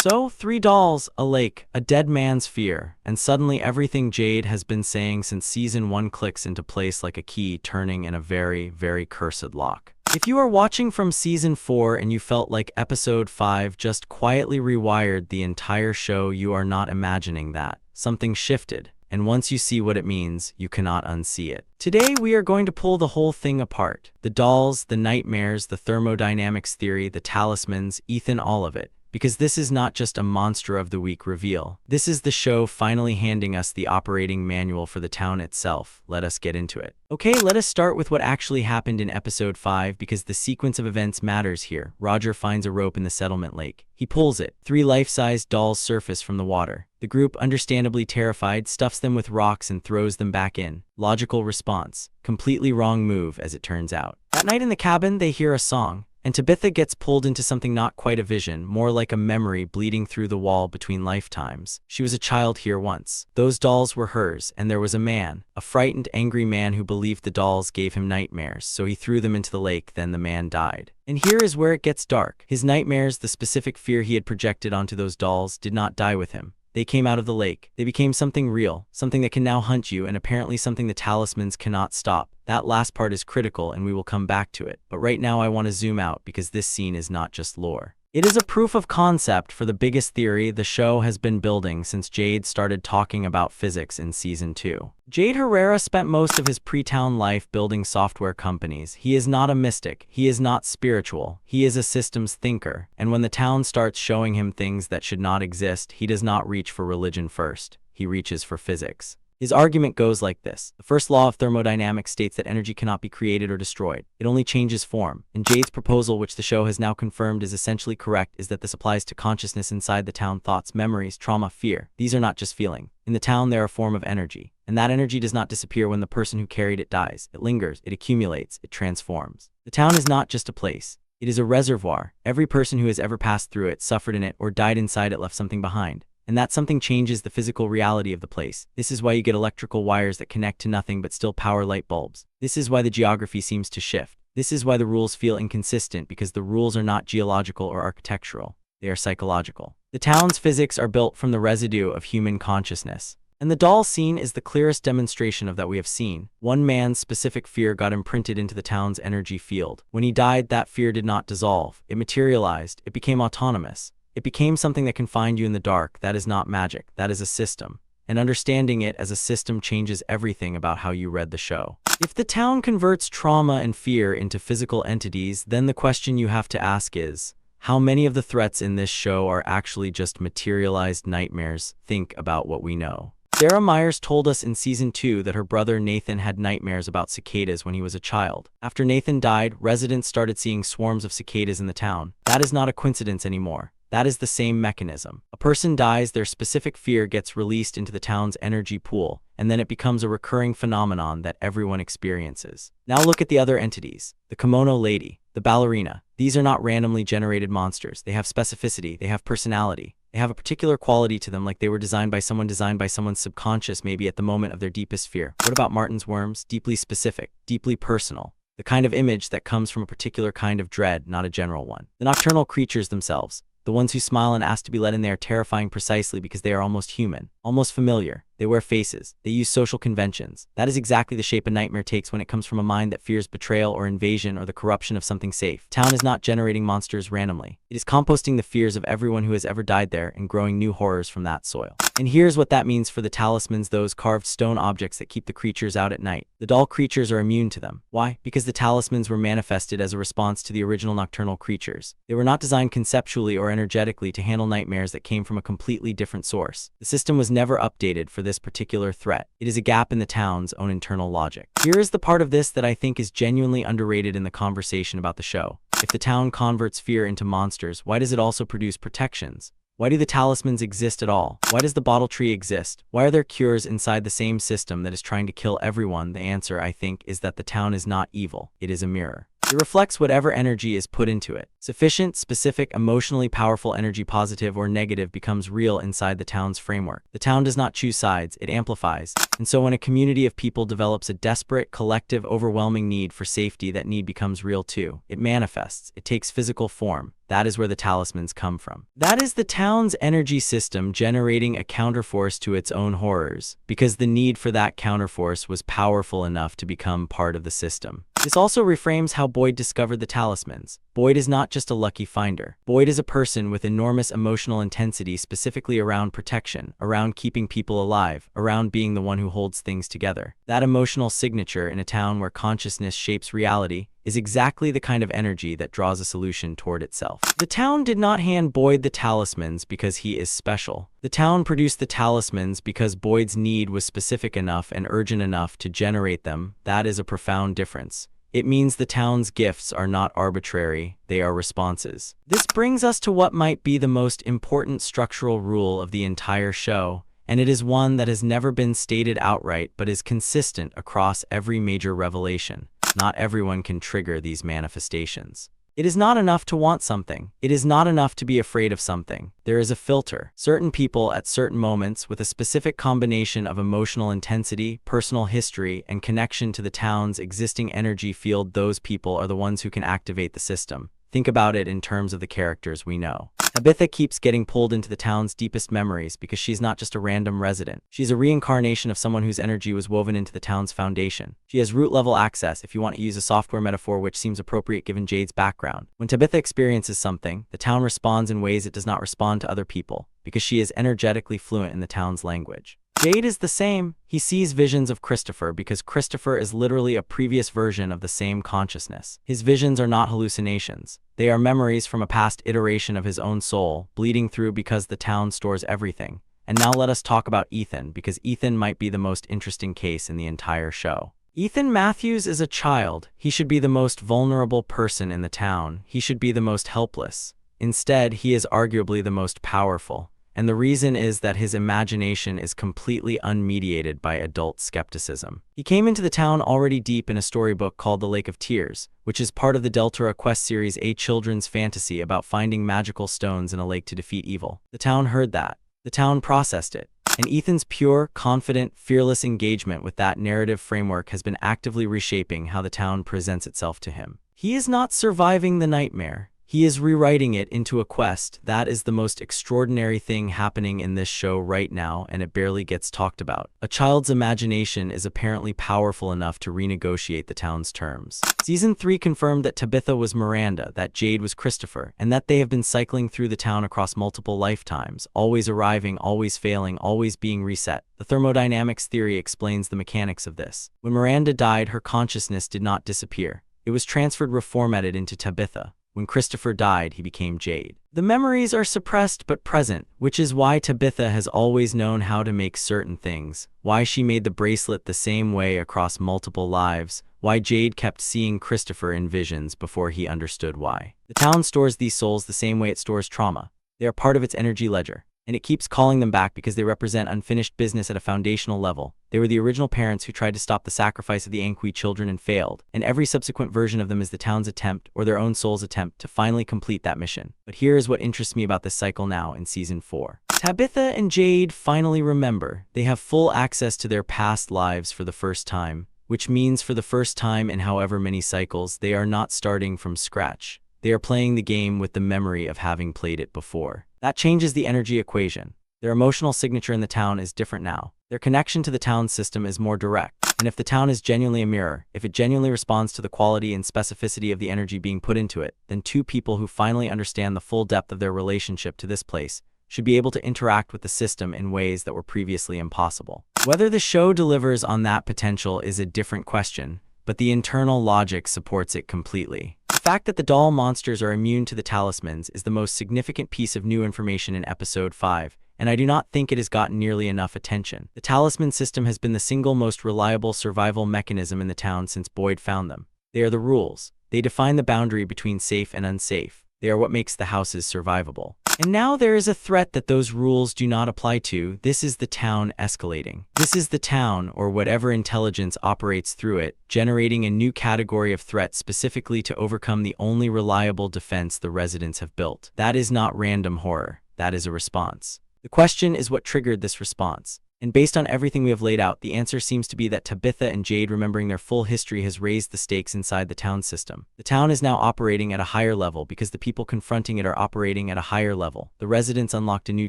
So, 3 dolls, a lake, a dead man's fear, and suddenly everything Jade has been saying since season 1 clicks into place like a key turning in a very, very cursed lock. If you are watching from season 4 and you felt like episode 5 just quietly rewired the entire show, you are not imagining that. Something shifted, and once you see what it means, you cannot unsee it. Today we are going to pull the whole thing apart. The dolls, the nightmares, the thermodynamics theory, the talismans, Ethan, all of it. Because this is not just a Monster of the Week reveal. This is the show finally handing us the operating manual for the town itself. Let us get into it. Okay, let us start with what actually happened in episode 5 because the sequence of events matters here. Roger finds a rope in the settlement lake. He pulls it. 3 life-sized dolls surface from the water. The group, understandably terrified, stuffs them with rocks and throws them back in. Logical response. Completely wrong move, as it turns out. That night in the cabin, they hear a song. And Tabitha gets pulled into something not quite a vision, more like a memory bleeding through the wall between lifetimes. She was a child here once. Those dolls were hers, and there was a man, a frightened, angry man who believed the dolls gave him nightmares, so he threw them into the lake, then the man died. And here is where it gets dark. His nightmares, the specific fear he had projected onto those dolls, did not die with him. They came out of the lake. They became something real, something that can now hunt you, and apparently something the talismans cannot stop. That last part is critical, and we will come back to it. But right now I want to zoom out because this scene is not just lore. It is a proof of concept for the biggest theory the show has been building since Jade started talking about physics in season 2. Jade Herrera spent most of his pre-town life building software companies. He is not a mystic. He is not spiritual. He is a systems thinker. And when the town starts showing him things that should not exist, he does not reach for religion first. He reaches for physics. His argument goes like this. The first law of thermodynamics states that energy cannot be created or destroyed. It only changes form. And Jade's proposal, which the show has now confirmed is essentially correct, is that this applies to consciousness inside the town, thoughts, memories, trauma, fear. These are not just feeling. In the town, they are a form of energy. And that energy does not disappear when the person who carried it dies. It lingers, it accumulates, it transforms. The town is not just a place. It is a reservoir. Every person who has ever passed through it, suffered in it, or died inside it left something behind. And that something changes the physical reality of the place. This is why you get electrical wires that connect to nothing but still power light bulbs. This is why the geography seems to shift. This is why the rules feel inconsistent, because the rules are not geological or architectural. They are psychological. The town's physics are built from the residue of human consciousness. And the doll scene is the clearest demonstration of that we have seen. One man's specific fear got imprinted into the town's energy field. When he died, that fear did not dissolve. It materialized. It became autonomous. It became something that can find you in the dark. That is not magic. That is a system. And understanding it as a system changes everything about how you read the show. If the town converts trauma and fear into physical entities, then the question you have to ask is, how many of the threats in this show are actually just materialized nightmares? Think about what we know. Sarah Myers told us in season 2 that her brother Nathan had nightmares about cicadas when he was a child. After Nathan died, residents started seeing swarms of cicadas in the town. That is not a coincidence anymore. That is the same mechanism. A person dies, their specific fear gets released into the town's energy pool, and then it becomes a recurring phenomenon that everyone experiences. Now look at the other entities. The kimono lady, the ballerina. These are not randomly generated monsters. They have specificity, they have personality. They have a particular quality to them, like they were designed by someone's subconscious, maybe at the moment of their deepest fear. What about Martin's worms? Deeply specific, deeply personal. The kind of image that comes from a particular kind of dread, not a general one. The nocturnal creatures themselves. The ones who smile and ask to be let in, they are terrifying precisely because they are almost human, almost familiar. They wear faces. They use social conventions. That is exactly the shape a nightmare takes when it comes from a mind that fears betrayal or invasion or the corruption of something safe. Town is not generating monsters randomly. It is composting the fears of everyone who has ever died there and growing new horrors from that soil. And here's what that means for the talismans, those carved stone objects that keep the creatures out at night. The doll creatures are immune to them. Why? Because the talismans were manifested as a response to the original nocturnal creatures. They were not designed conceptually or energetically to handle nightmares that came from a completely different source. The system was never updated for this particular threat. It is a gap in the town's own internal logic. Here is the part of this that I think is genuinely underrated in the conversation about the show. If the town converts fear into monsters, why does it also produce protections? Why do the talismans exist at all? Why does the bottle tree exist? Why are there cures inside the same system that is trying to kill everyone? The answer, I think, is that the town is not evil. It is a mirror. It reflects whatever energy is put into it. Sufficient, specific, emotionally powerful energy, positive or negative, becomes real inside the town's framework. The town does not choose sides, it amplifies. And so when a community of people develops a desperate, collective, overwhelming need for safety, that need becomes real too. It manifests, it takes physical form. That is where the talismans come from. That is the town's energy system generating a counterforce to its own horrors, because the need for that counterforce was powerful enough to become part of the system. This also reframes how Boyd discovered the talismans. Boyd is not just a lucky finder. Boyd is a person with enormous emotional intensity, specifically around protection, around keeping people alive, around being the one who holds things together. That emotional signature in a town where consciousness shapes reality is exactly the kind of energy that draws a solution toward itself. The town did not hand Boyd the talismans because he is special. The town produced the talismans because Boyd's need was specific enough and urgent enough to generate them. That is a profound difference. It means the town's gifts are not arbitrary, they are responses. This brings us to what might be the most important structural rule of the entire show, and it is one that has never been stated outright but is consistent across every major revelation. Not everyone can trigger these manifestations. It is not enough to want something. It is not enough to be afraid of something. There is a filter. Certain people at certain moments with a specific combination of emotional intensity, personal history, and connection to the town's existing energy field, those people are the ones who can activate the system. Think about it in terms of the characters we know. Tabitha keeps getting pulled into the town's deepest memories because she's not just a random resident. She's a reincarnation of someone whose energy was woven into the town's foundation. She has root-level access, if you want to use a software metaphor which seems appropriate given Jade's background. When Tabitha experiences something, the town responds in ways it does not respond to other people, because she is energetically fluent in the town's language. Jade is the same. He sees visions of Christopher because Christopher is literally a previous version of the same consciousness. His visions are not hallucinations. They are memories from a past iteration of his own soul, bleeding through because the town stores everything. And now let us talk about Ethan, because Ethan might be the most interesting case in the entire show. Ethan Matthews is a child. He should be the most vulnerable person in the town. He should be the most helpless. Instead, he is arguably the most powerful. And the reason is that his imagination is completely unmediated by adult skepticism. He came into the town already deep in a storybook called The Lake of Tears, which is part of the Delta Quest series, a children's fantasy about finding magical stones in a lake to defeat evil. The town heard that. The town processed it. And Ethan's pure, confident, fearless engagement with that narrative framework has been actively reshaping how the town presents itself to him. He is not surviving the nightmare. He is rewriting it into a quest. That is the most extraordinary thing happening in this show right now, and it barely gets talked about. A child's imagination is apparently powerful enough to renegotiate the town's terms. Season 3 confirmed that Tabitha was Miranda, that Jade was Christopher, and that they have been cycling through the town across multiple lifetimes, always arriving, always failing, always being reset. The thermodynamics theory explains the mechanics of this. When Miranda died, her consciousness did not disappear. It was transferred, reformatted into Tabitha. When Christopher died, he became Jade. The memories are suppressed but present, which is why Tabitha has always known how to make certain things, why she made the bracelet the same way across multiple lives, why Jade kept seeing Christopher in visions before he understood why. The town stores these souls the same way it stores trauma. They are part of its energy ledger, and it keeps calling them back because they represent unfinished business at a foundational level. They were the original parents who tried to stop the sacrifice of the Anqui children and failed, and every subsequent version of them is the town's attempt, or their own soul's attempt, to finally complete that mission. But here is what interests me about this cycle now in Season 4. Tabitha and Jade finally remember. They have full access to their past lives for the first time, which means for the first time in however many cycles, they are not starting from scratch. They are playing the game with the memory of having played it before. That changes the energy equation. Their emotional signature in the town is different now. Their connection to the town system is more direct. And if the town is genuinely a mirror, if it genuinely responds to the quality and specificity of the energy being put into it, then two people who finally understand the full depth of their relationship to this place should be able to interact with the system in ways that were previously impossible. Whether the show delivers on that potential is a different question, but the internal logic supports it completely. The fact that the doll monsters are immune to the talismans is the most significant piece of new information in Episode 5, and I do not think it has gotten nearly enough attention. The talisman system has been the single most reliable survival mechanism in the town since Boyd found them. They are the rules. They define the boundary between safe and unsafe. They are what makes the houses survivable. And now there is a threat that those rules do not apply to. This is the town escalating. This is the town, or whatever intelligence operates through it, generating a new category of threat specifically to overcome the only reliable defense the residents have built. That is not random horror. That is a response. The question is what triggered this response. And based on everything we have laid out, the answer seems to be that Tabitha and Jade remembering their full history has raised the stakes inside the town system. The town is now operating at a higher level because the people confronting it are operating at a higher level. The residents unlocked a new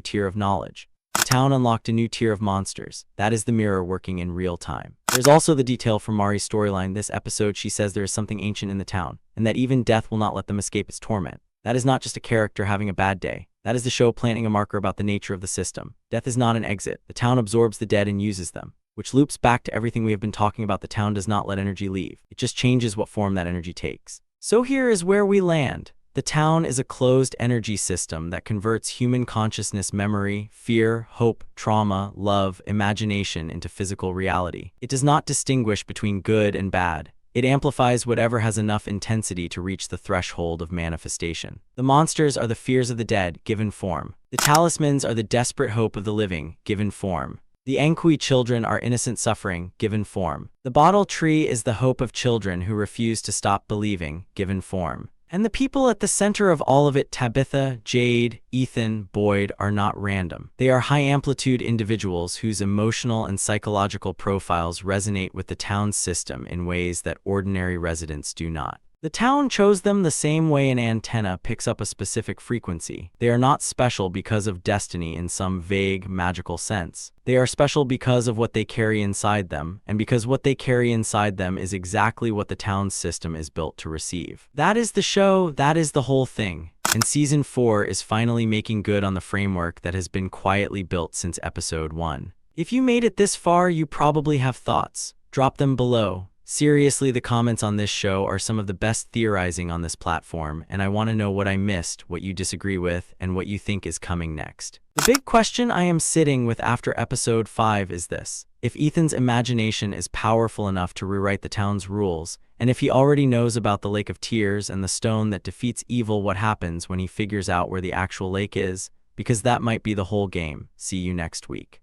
tier of knowledge. The town unlocked a new tier of monsters. That is the mirror working in real time. There's also the detail from Mari's storyline. This episode, she says there is something ancient in the town, and that even death will not let them escape its torment. That is not just a character having a bad day. That is the show planting a marker about the nature of the system. Death is not an exit. The town absorbs the dead and uses them, which loops back to everything we have been talking about. The town does not let energy leave. It just changes what form that energy takes. So here is where we land. The town is a closed energy system that converts human consciousness, memory, fear, hope, trauma, love, imagination into physical reality. It does not distinguish between good and bad. It amplifies whatever has enough intensity to reach the threshold of manifestation. The monsters are the fears of the dead, given form. The talismans are the desperate hope of the living, given form. The Ankui children are innocent suffering, given form. The bottle tree is the hope of children who refuse to stop believing, given form. And the people at the center of all of it, Tabitha, Jade, Ethan, Boyd, are not random. They are high-amplitude individuals whose emotional and psychological profiles resonate with the town's system in ways that ordinary residents do not. The town chose them the same way an antenna picks up a specific frequency. They are not special because of destiny in some vague, magical sense. They are special because of what they carry inside them, and because what they carry inside them is exactly what the town's system is built to receive. That is the show, that is the whole thing. And Season 4 is finally making good on the framework that has been quietly built since Episode 1. If you made it this far, you probably have thoughts. Drop them below. Seriously, the comments on this show are some of the best theorizing on this platform, and I want to know what I missed, what you disagree with, and what you think is coming next. The big question I am sitting with after Episode 5 is this. If Ethan's imagination is powerful enough to rewrite the town's rules, and if he already knows about the Lake of Tears and the stone that defeats evil, what happens when he figures out where the actual lake is? Because that might be the whole game. See you next week.